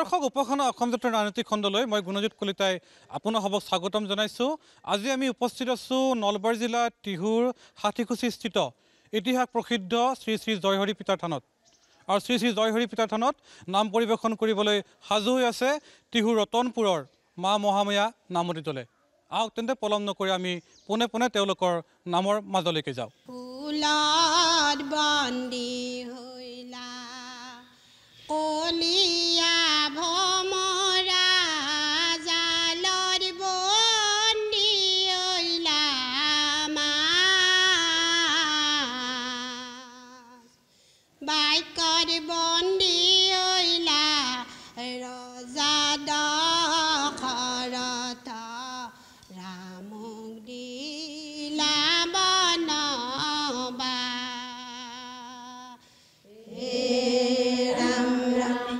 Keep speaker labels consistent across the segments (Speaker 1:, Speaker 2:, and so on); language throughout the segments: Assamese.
Speaker 1: দৰ্শক উপাসনা অসম যাত্ৰাৰ ৰাজনৈতিক খণ্ডলৈ মই গুণজিৎ কলিতাই আপোনাসবক স্বাগতম জনাইছোঁ। আজি আমি উপস্থিত আছোঁ নলবাৰী জিলা টিহুৰ ষাঠিকুছিস্থিত ইতিহাস প্ৰসিদ্ধ শ্ৰী শ্ৰী জয়হৰি পিতাৰ থানত। আৰু শ্ৰী শ্ৰী জয়হৰি পিতাৰ থানত নাম পৰিৱেশন কৰিবলৈ সাজু হৈ আছে টিহুৰ ৰতনপুৰৰ মা মহামায়া নামতি দলে। আহক তেন্তে পলম নকৰি আমি পোনে পোনে তেওঁলোকৰ নামৰ মাজলৈকে যাওঁ।
Speaker 2: ফুলত বন্দী হৈলা কলিয়া ভমৰা জালৰ বন্দী হৈলা বাক্যৰ বন্দী হৈলা ৰজা দশৰথ ৰামক দিলা বনবাস। ৰাম ৰাম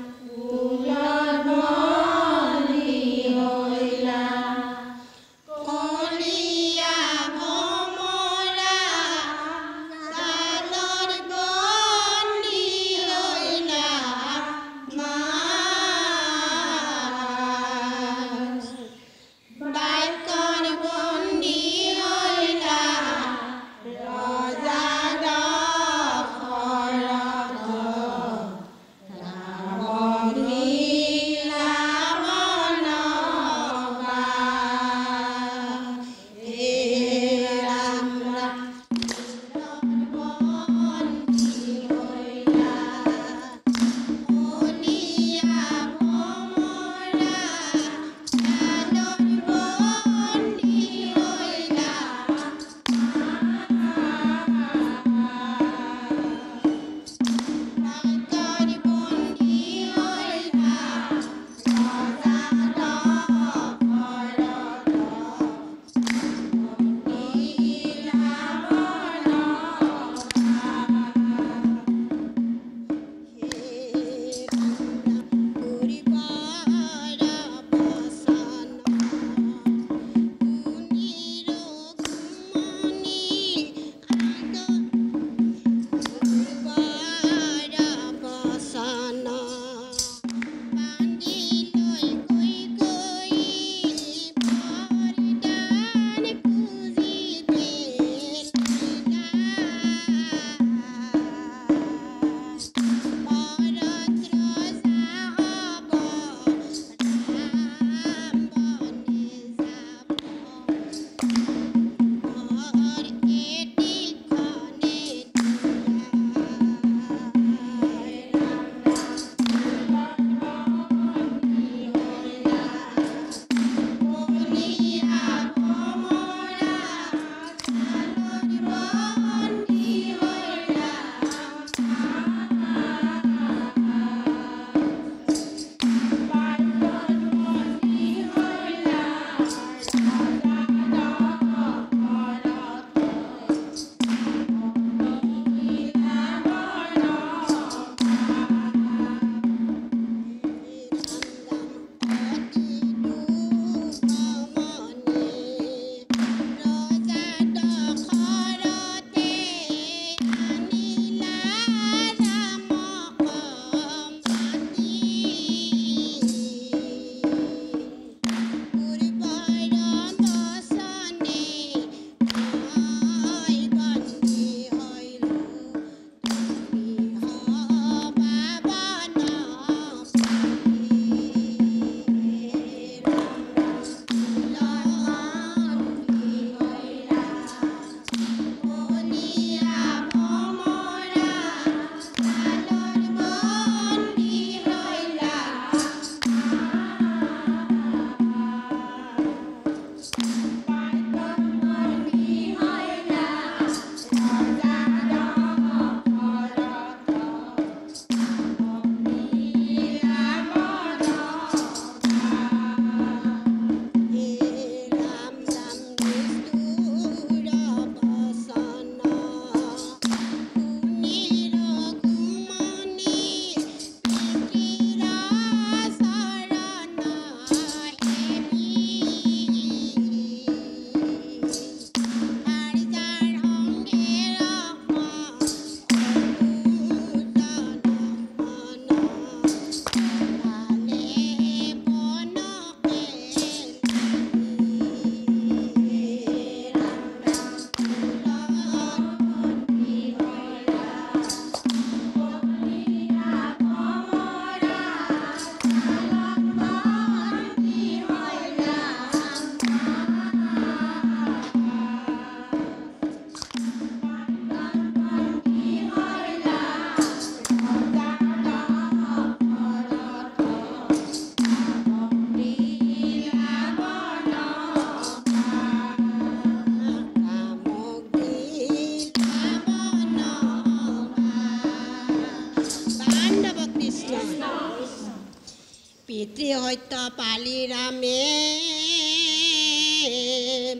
Speaker 2: পালি ৰামে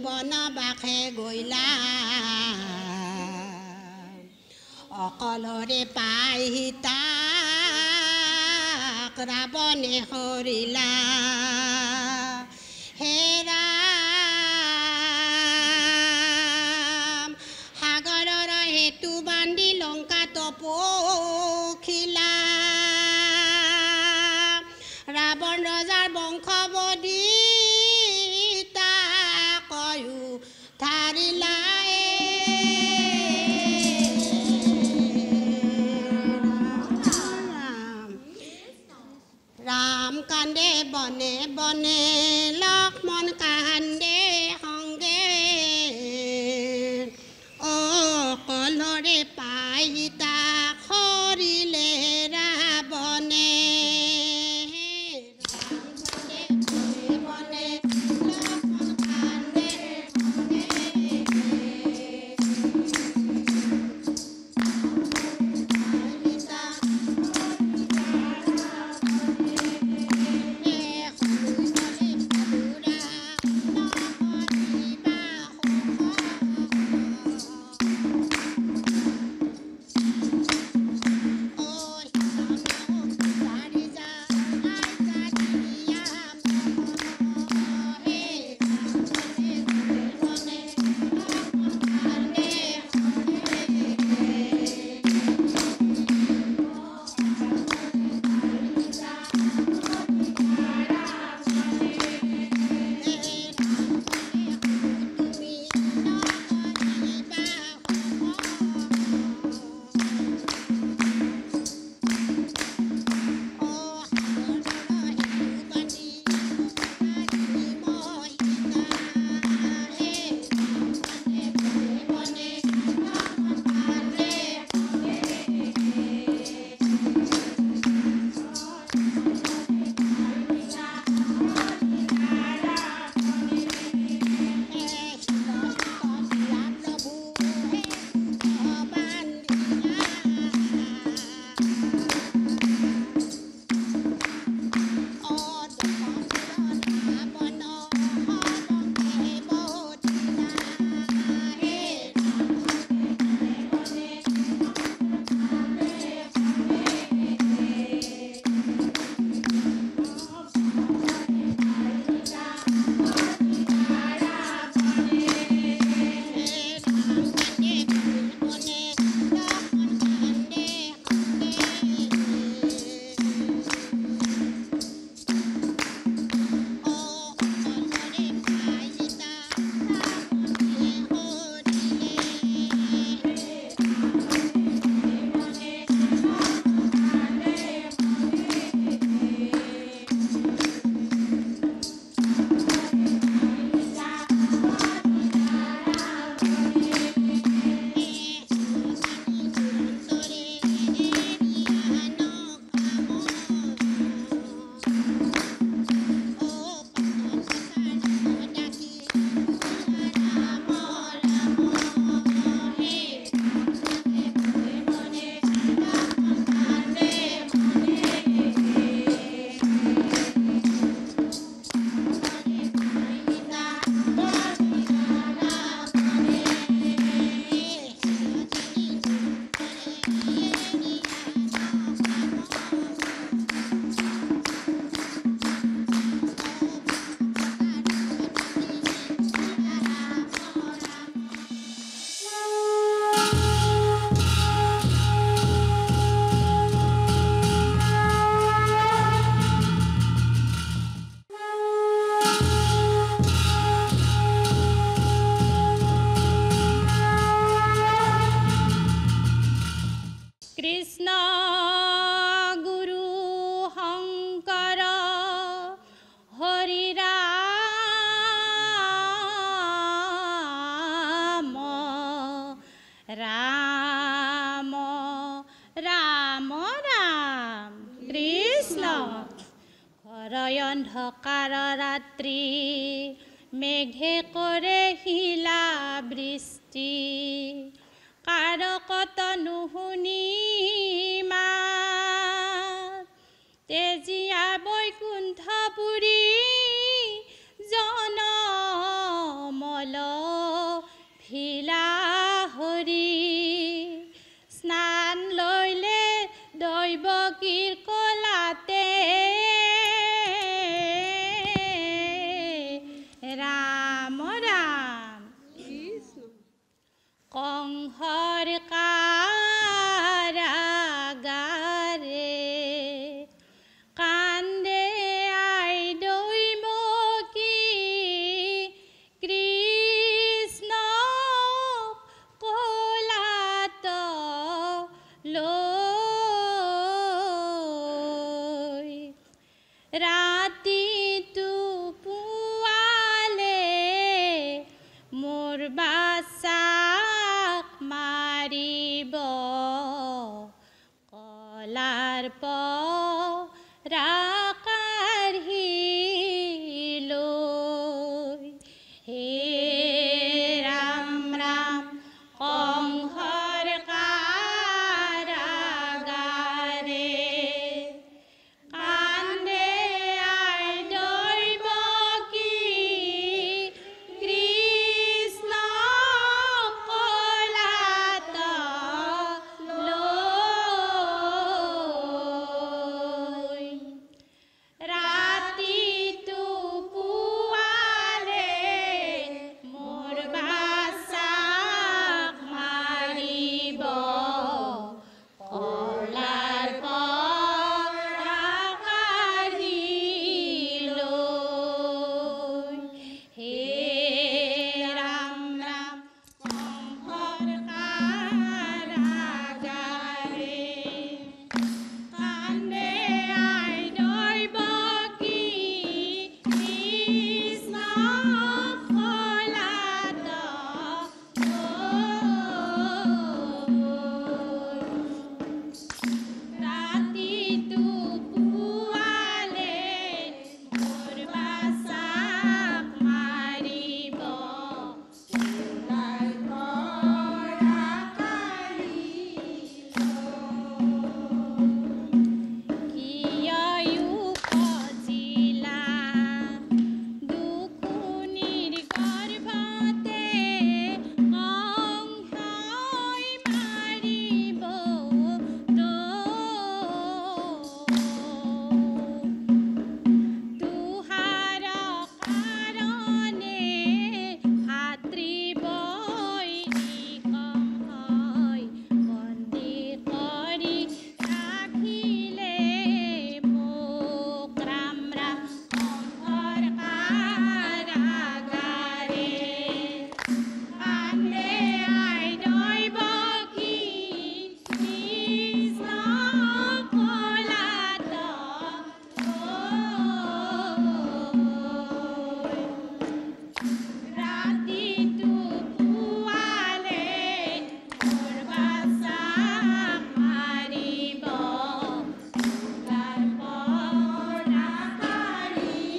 Speaker 2: বনবাসে গৈলা অকলৰে পাই সীতাক ৰাৱণে হৰিলা হে ৰাম সাগৰৰ হেতু বান্ধি লংকাত পখিলা ৰাৱণ ৰজাৰ বংশবদী তাকয়ো ধাৰিলা ৰাম কান্দে বনে বনে লক্ষ্মণ কান্দে সংগে অকলৰে পাই সীতাক হৰিলে ৰাৱণে
Speaker 3: অন্ধকাৰ ৰাত্ৰি মেঘে কৰে শিলা বৃষ্টি কাৰকত নুশুনি মাত তেজিয়া বৈকুণ্ঠপুৰী জনমল ভিলা হৰি স্নান লৈলে দৈৱকীৰ কলাতে ৰাম ৰাম কংসৰ কাৰাগাৰে কান্দে আই দৈৱকী কৃষ্ণ কলাত লৈ ৰাতিটো পুৱালে মোৰ বাচাক মাৰিব কলাৰ পৰা কাঢ়ি লৈ হে ৰাম ৰাম কংসৰ কাৰাগাৰে কান্দে আই দৈৱকী কৃষ্ণ কলাত লৈ ৰাতিটো পুৱালে মোৰ বাচাক মাৰিব কলাৰ পৰা কাঢ়ি লৈ হে ৰাম ৰাম কংসৰ কাৰাগাৰে কান্দে আই দৈৱকী কৃষ্ণ কলাত ৰাতিটো পুৱালে মোৰ বাচাক মাৰিব কলাৰ পৰা কাঢ়ি কিয়ও খজিলা দুখুনিৰ গৰ্ভতে কংসই মাৰিব তুহাৰ কাৰণে ভাতৃবৈৰী কংসই বন্দী কৰি ৰাখিলে মোক ৰাম ৰাম কংসৰ কাৰাগাৰে কান্দে আই দৈৱকী কৃষ্ণ কলাত ৰাতিটো পুৱালে মোৰ বাচাক মাৰিব কলাৰ পৰা কাঢ়ি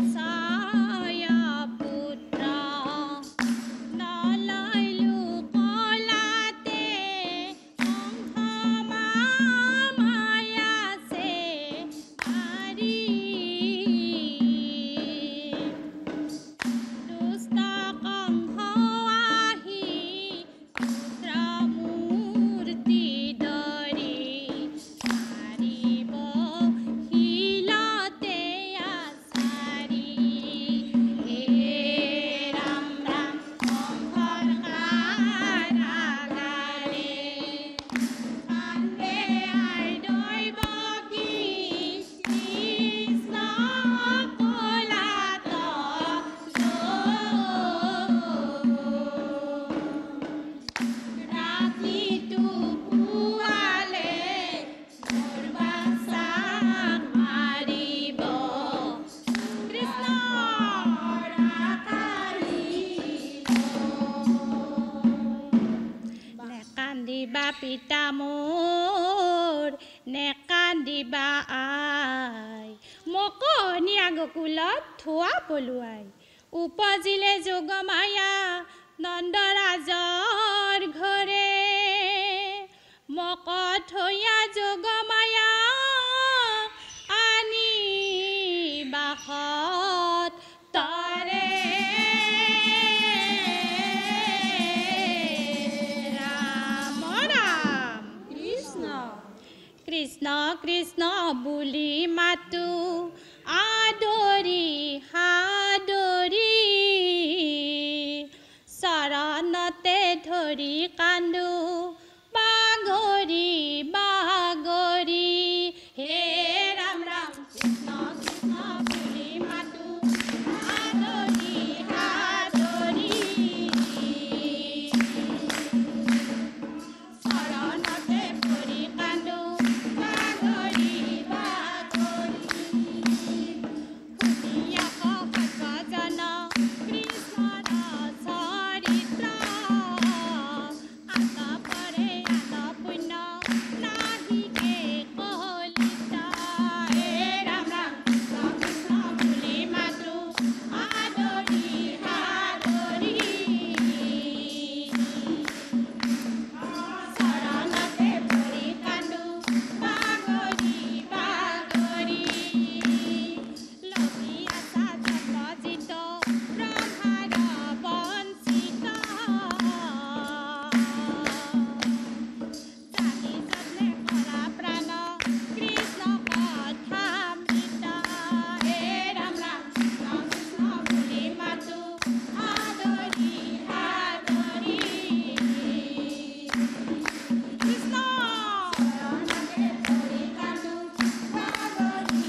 Speaker 3: আগেশয় পুত্ৰ নলয়লো কলাতে কংস মায়াছে মাৰি দুষ্ট কংস আহি পুত্ৰ মূৰ্তি ধৰি মাৰিব শিলতে আছাৰি হে ৰাম ৰাম কংসৰ কাৰাগাৰে কান্দে আই দৈৱকী কৃষ্ণ কলাত ৰাতিটো পুৱালে মোৰ বাচাক মাৰিব কৃষ্ণ পৰা কাঢ়ি নেকান্দিবা পিতা মোৰ নেকান্দিবা আই মকনীয়া গকুলত থোৱা পলুৱাই উপজিলে যোগমায়া নন্দৰাজৰ ঘৰে ভকত হৈয়া যোগমায়া আনি বাসত তৰে ৰাম ৰাম কৃষ্ণ কৃষ্ণ কৃষ্ণ বুলি মাতো আদৰি সাদৰি চৰণতে ধৰি কান্দো বাগৰি বাগৰি হে ৰাম ৰাম কৃষ্ণ কৃষ্ণ বুলি মাতো আদৰি সাদৰি চৰণতে ধৰি কান্দো বাগৰি বাগৰি শুনি আকৌ ভজন কৃষ্ণৰ চৰিত্ৰ আতপৰে আত পুণ্য নাহিকে কলিত হে ৰাম ৰাম কৃষ্ণ কৃষ্ণ বুলি মাতো আদৰি সাদৰি চৰণতে পৰি কান্দো বাগৰি বাগৰি লভি আছা জন্মজিত ব্ৰহ্মাৰ বঞ্চিত জানি যত্নে কৰা প্ৰাণ কৃষ্ণ কথামৃত হে ৰাম ৰাম কৃষ্ণ কৃষ্ণ বুলি মাতো আদৰি সাদৰি কৃষ্ণ চৰণতে পৰি কান্দো বাগৰি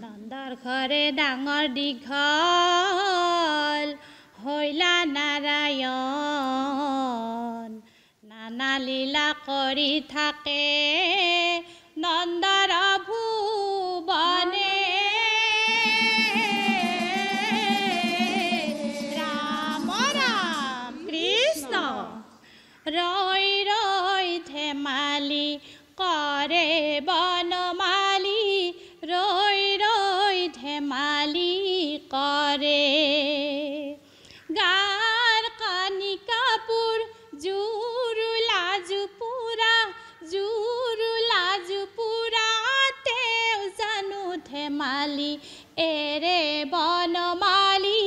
Speaker 3: নন্দৰ ঘৰে ডাঙৰ দীঘল হৈলা নাৰায়ণ নানা লীলা কৰি থাকে নন্দৰ ভুৱনে ৰাম ৰাম কৃষ্ণ ৰৈ ৰৈ ধেমালি কৰে বনমালী ৰৈ ৰৈ ধেমালি কৰে গাৰ কানিকাপুৰ জুৰুলা জুপুৰা তেওঁ জানো ধেমালি এৰে বনমালী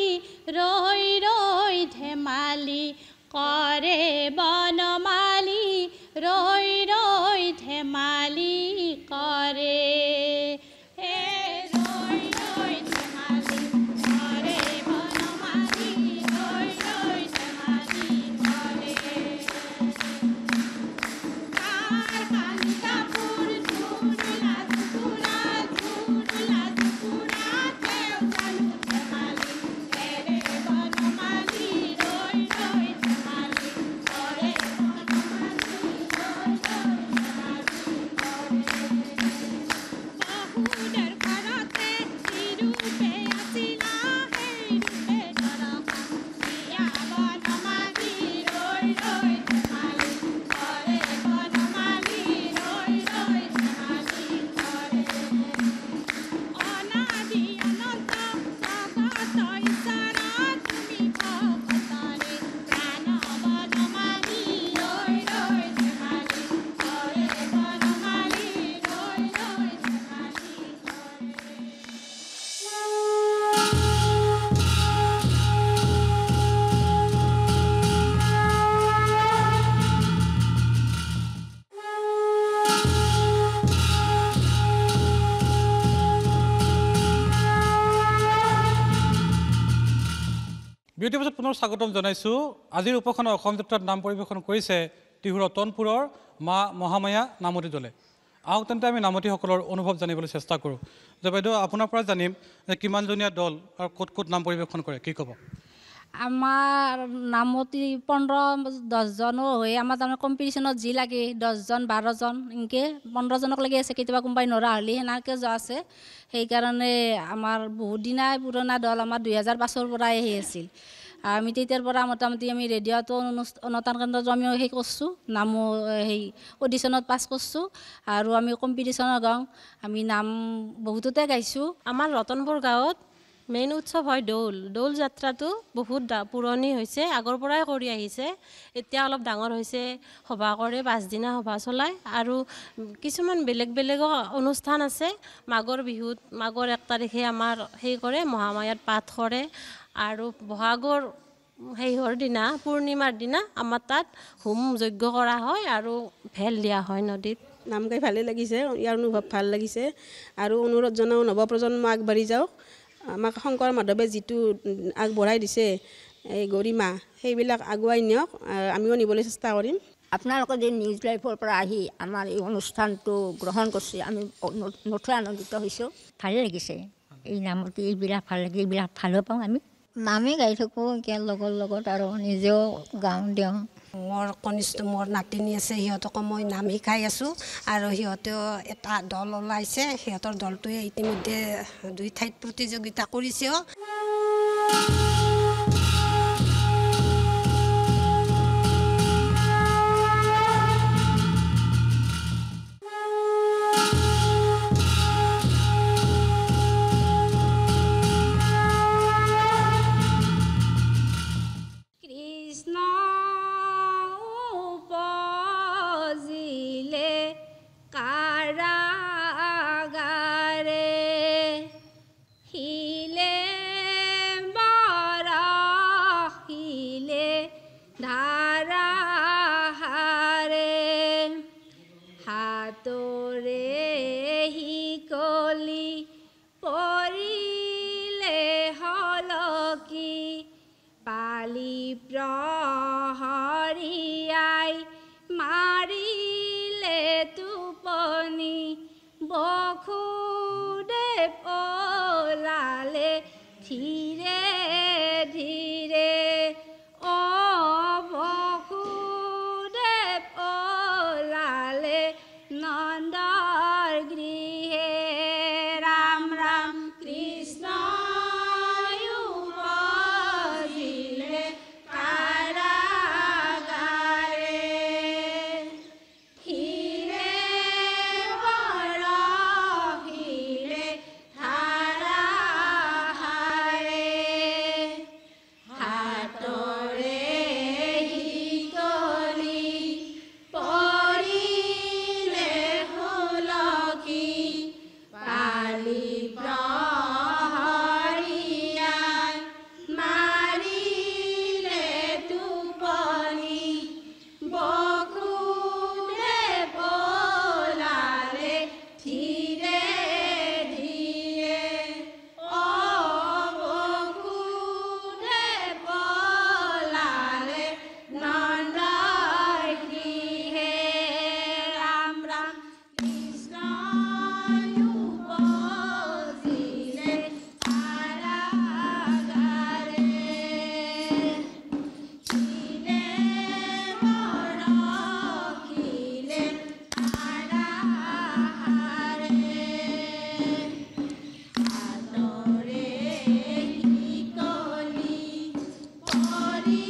Speaker 3: ৰৈ ৰৈ ধেমালি কৰে বনমালী ৰৈ ৰৈ ধেমালি কৰে হে ৰৈ ৰৈ ধেমালি কৰে বনমালী ৰৈ ৰৈ ধেমালি কৰে কাৰ কানিকাপুৰ জুৰুলা জুপুৰা তেওঁ জানো ধেমালি এৰে বনমালী ৰৈ ৰৈ ধেমালি কৰে বনমালী ৰৈ ৰৈ ধেমালি বহুতৰ ঘৰতে ৰূপে আছিলা সেই ৰূপে দৰকাৰ দিয়া বনমালী ৰৈ ৰৈ ধেমালি কৰে বনমালী ৰৈ ৰৈ ধেমালি কৰে অনাদি অনন্ত জগত ঈশ্বৰ তুমি ভকতৰে প্ৰাণ বনমালী ৰৈ ৰৈ ধেমালি কৰে বনমালী ৰৈ ৰৈ ধেমালি কৰে
Speaker 1: বিৰতিৰ পাছত পুনৰ স্বাগতম জনাইছোঁ আজিৰ উপখনৰ অসম যাত্ৰাত নাম পৰিৱেশন কৰিছে টিহুৰ ৰতনপুৰৰ মা মহামায়া নামতি দলে আহক তেন্তে আমি নামতিসকলৰ অনুভৱ জানিবলৈ চেষ্টা কৰোঁ যে বাইদেউ আপোনাৰ পৰা জানিম যে কিমানজনীয়া দল আৰু ক'ত ক'ত নাম পৰিৱেশন কৰে কি ক'ব
Speaker 4: আমাৰ নামতি 15-10জনো হৈ আমাৰ তাৰমানে কম্পিটিশ্যনত যি লাগে 10জন 12জন এনেকৈ 15জনক লাগি আছে কেতিয়াবা কোনোবাই নৰা হ'লে সেনেকৈ যোৱা আছে সেইকাৰণে আমাৰ বহুত দিনাই পুৰণা দল আমাৰ 2005ৰ পৰাই আহি আছিল আমি তেতিয়াৰ পৰা মোটামুটি আমি ৰেডিঅ'টো অনুষ্ঠান কেন্দ্ৰটো আমি সেই কৰিছোঁ নামো সেই অডিশ্যনত পাছ কৰিছোঁ আৰু আমি কম্পিটিশ্যনত গাওঁ আমি নাম বহুততে গাইছোঁ
Speaker 5: আমাৰ ৰতনপুৰ গাঁৱত মেইন উৎসৱ হয় দৌল যাত্ৰাটো বহুত পুৰণি হৈছে, আগৰ পৰাই কৰি আহিছে। এতিয়া অলপ ডাঙৰ হৈছে, সভা কৰে, 5 দিনা সভা চলায়। আৰু কিছুমান বেলেগ অনুষ্ঠান আছে। মাঘৰ বিহুত, মাঘৰ 1 তাৰিখে আমাৰ কৰে, মহামায়াত পাঠ কৰে। আৰু বহাগৰ সেইহৰ দিনা, পূৰ্ণিমাৰ দিনা আমাৰ তাত হোম যজ্ঞ কৰা হয় আৰু ভেল দিয়া হয় নদীত।
Speaker 6: নাম গাই ভালেই লাগিছে, ইয়াৰ অনুভৱ ভাল লাগিছে। আৰু অনুৰোধ জনাওঁ নৱপ্ৰজন্ম আগবাঢ়ি যাওক। আমাক শংকৰ মাধৱে যিটো আগবঢ়াই দিছে এই গৰিমা, সেইবিলাক আগুৱাই নিয়ক, আমিও নিবলৈ চেষ্টা কৰিম।
Speaker 7: আপোনালোকে যে নিউজ লাইভৰ পৰা আহি আমাৰ এই অনুষ্ঠানটো গ্ৰহণ কৰিছে, আমি নথৈ আনন্দিত হৈছোঁ। ভালেই লাগিছে এই নামতি, এইবিলাক ভাল লাগে, এইবিলাক ভালো পাওঁ আমি। নামেই গাই থাকোঁ এতিয়া লগৰ লগত, আৰু নিজেও গাওঁ দিওঁ।
Speaker 8: মোৰ কনিষ্ঠ মোৰ নাতিনী আছে, সিহঁতকো মই নাম শিকাই আছোঁ। আৰু সিহঁতেও এটা দল ওলাইছে, সিহঁতৰ দলটোৱে ইতিমধ্যে 2 ঠাইত প্ৰতিযোগিতা কৰিছেও।
Speaker 3: কৃষ্ণ উপজিলে কাৰাগাৰে, শিলে বৰশিলে ধাৰাহাৰে, হাতৰে শিকলি পৰিলে হলকি, পালি প্ৰহৰীয়াই মাৰিলে টোপনি, বসুদেৱ ওলালে ধীৰে ধীৰে, অ বসুদেৱ ওলালে নন্দৰ গৃহে। ৰাম ৰাম কৃষ্ণ উপজিলে কাৰাগাৰে, শিলে বৰশিলে ধাৰাহাৰে, হাতৰে শিকলি পৰিলে হলকি, পালি প্ৰহৰীয়াই মাৰিলে টোপনি, বসুদেৱ ওলালে ধীৰে ধীৰে, অ বসুদেৱ ওলালে নন্দৰ গৃহে। ৰাম ৰাম কৃষ্ণ উপজিলে কাৰাগাৰে, শিলে বৰশিলে ধাৰাহাৰে, হাতৰে শিকলি পৰিলে হলকি,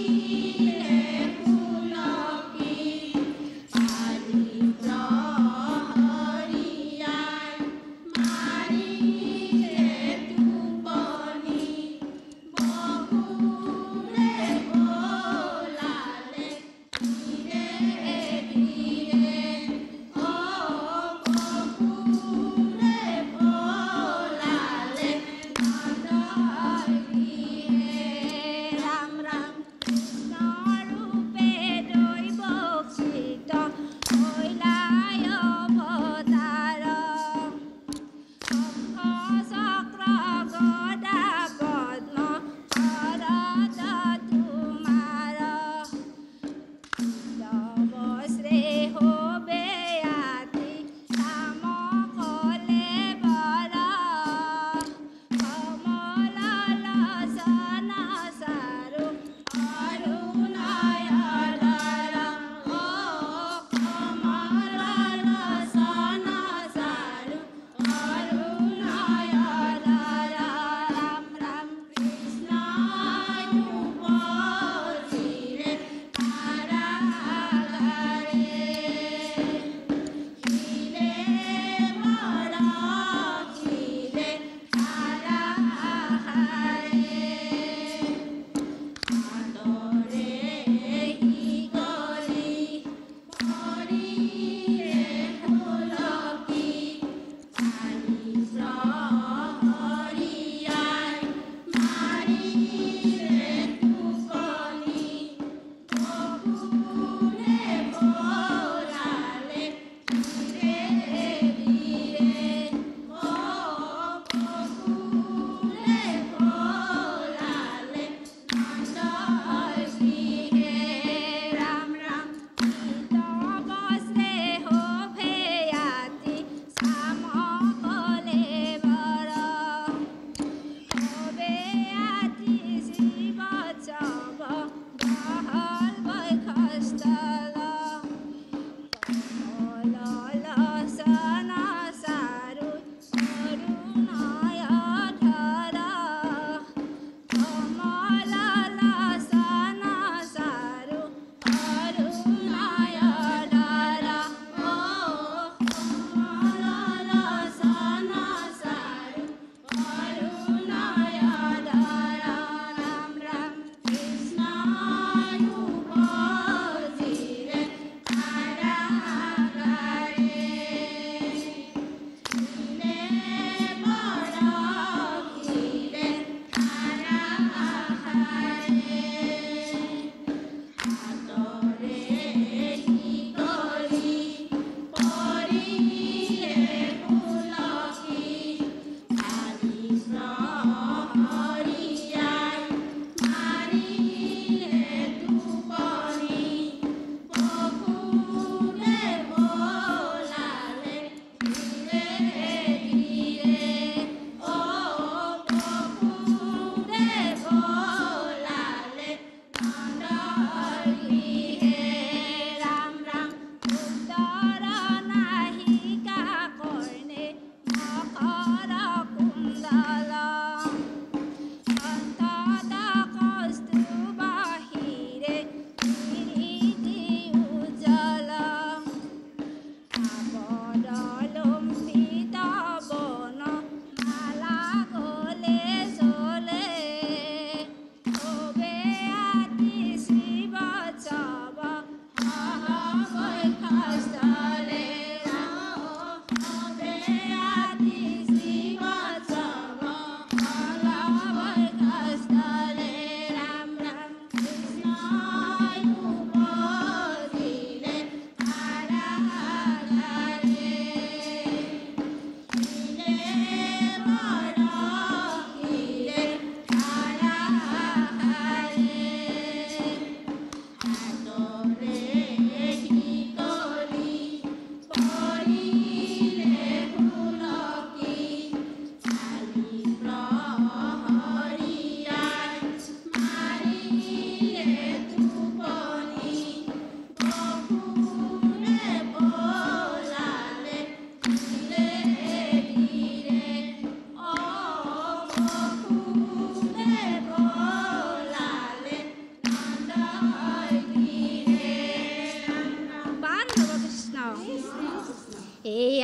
Speaker 3: পালি প্ৰহৰীয়াই মাৰিলে টোপনি, বসুদেৱ ওলালে ধীৰে ধীৰে, অ বসুদেৱ ওলালে নন্দৰ গৃহে। ৰাম ৰাম কৃষ্ণ ৰূপে দৈৱকৃত হৈলাই অৱতাৰ, চক্ৰ গদা পদ্ম কৰত তোমাৰ, নৱশ্ৰে শোভে আতি নাম কলে বৰ, কমল লোচন চাৰু অৰুণয়নৰ, অ কমল লোচন চাৰু অৰুণয়নৰ। ৰাম ৰাম কৃষ্ণ উপজিলে কাৰাগাৰে,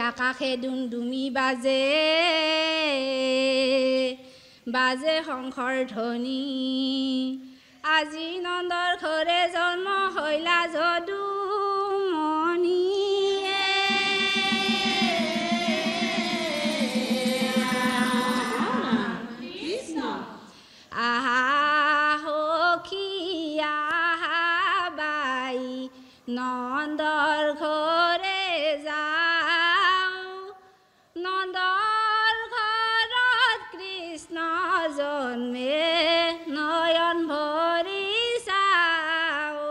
Speaker 4: আকাশে ডুমডুমি বাজে বাজে শংখৰ ধ্বনি আজি নন্দৰ ঘৰে জন্ম হৈলা যদুমণি আহা সখী আহা বাই নন্দৰ ঘৰে যাওঁ নন্দৰ ঘৰত কৃষ্ণ জন্মে নয়ন ভৰি চাওঁ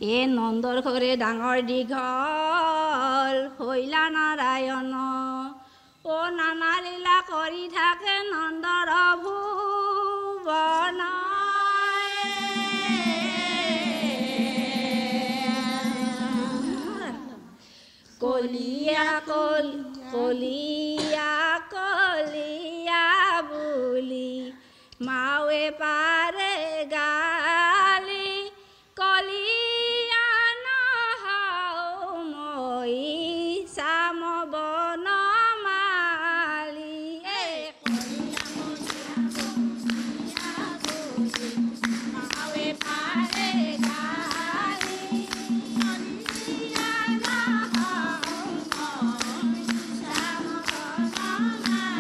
Speaker 4: এ নন্দৰ ঘৰে ডাঙৰ দীঘল হৈলা নাৰায়ণ ও নানা লীলা কৰি থাকে নন্দৰ ভুৱন কলিয়া কলিয়া কলিয়া বুলি মাৱে পাৰে গালি কলিয়া নহওঁ মই চাম বনমালি মাৱে পাৰে গালি কলিয়া নহওঁ চাম বনমালি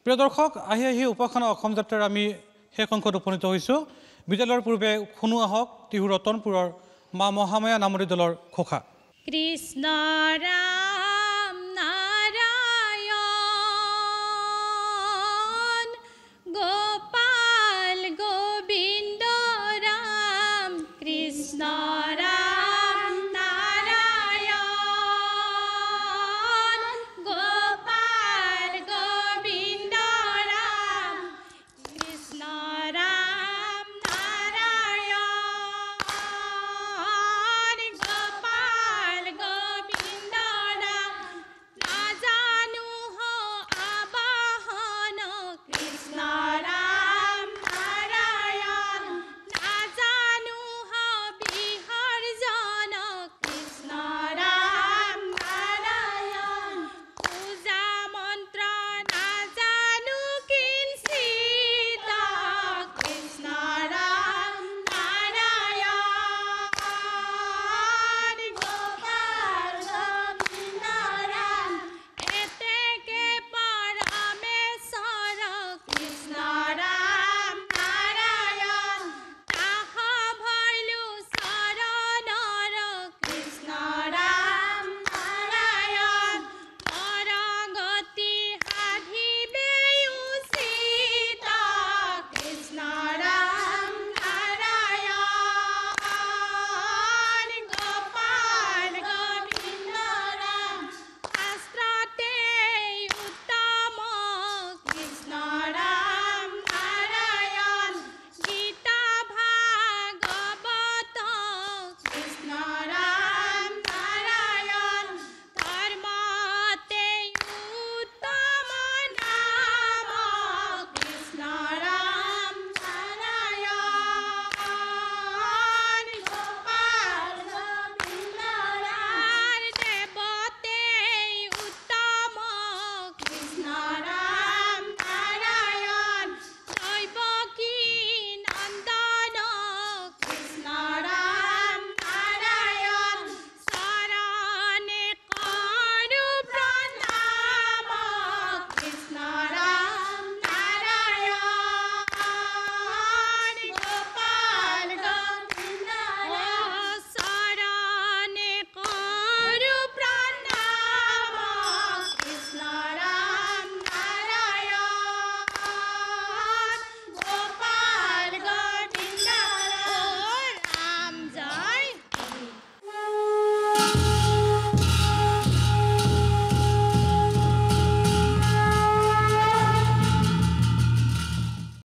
Speaker 1: প্ৰিয় দৰ্শক আহি আহি উপাসনা অসম যাত্ৰাৰ আমি শেষ অংশত উপনীত হৈছোঁ বিদ্যালয়ৰ পূৰ্বে শুনো আহক টিহু ৰতনপুৰৰ মা মহামায়া নামৰী দলৰ ঘোষা
Speaker 3: কৃষ্ণ ৰাম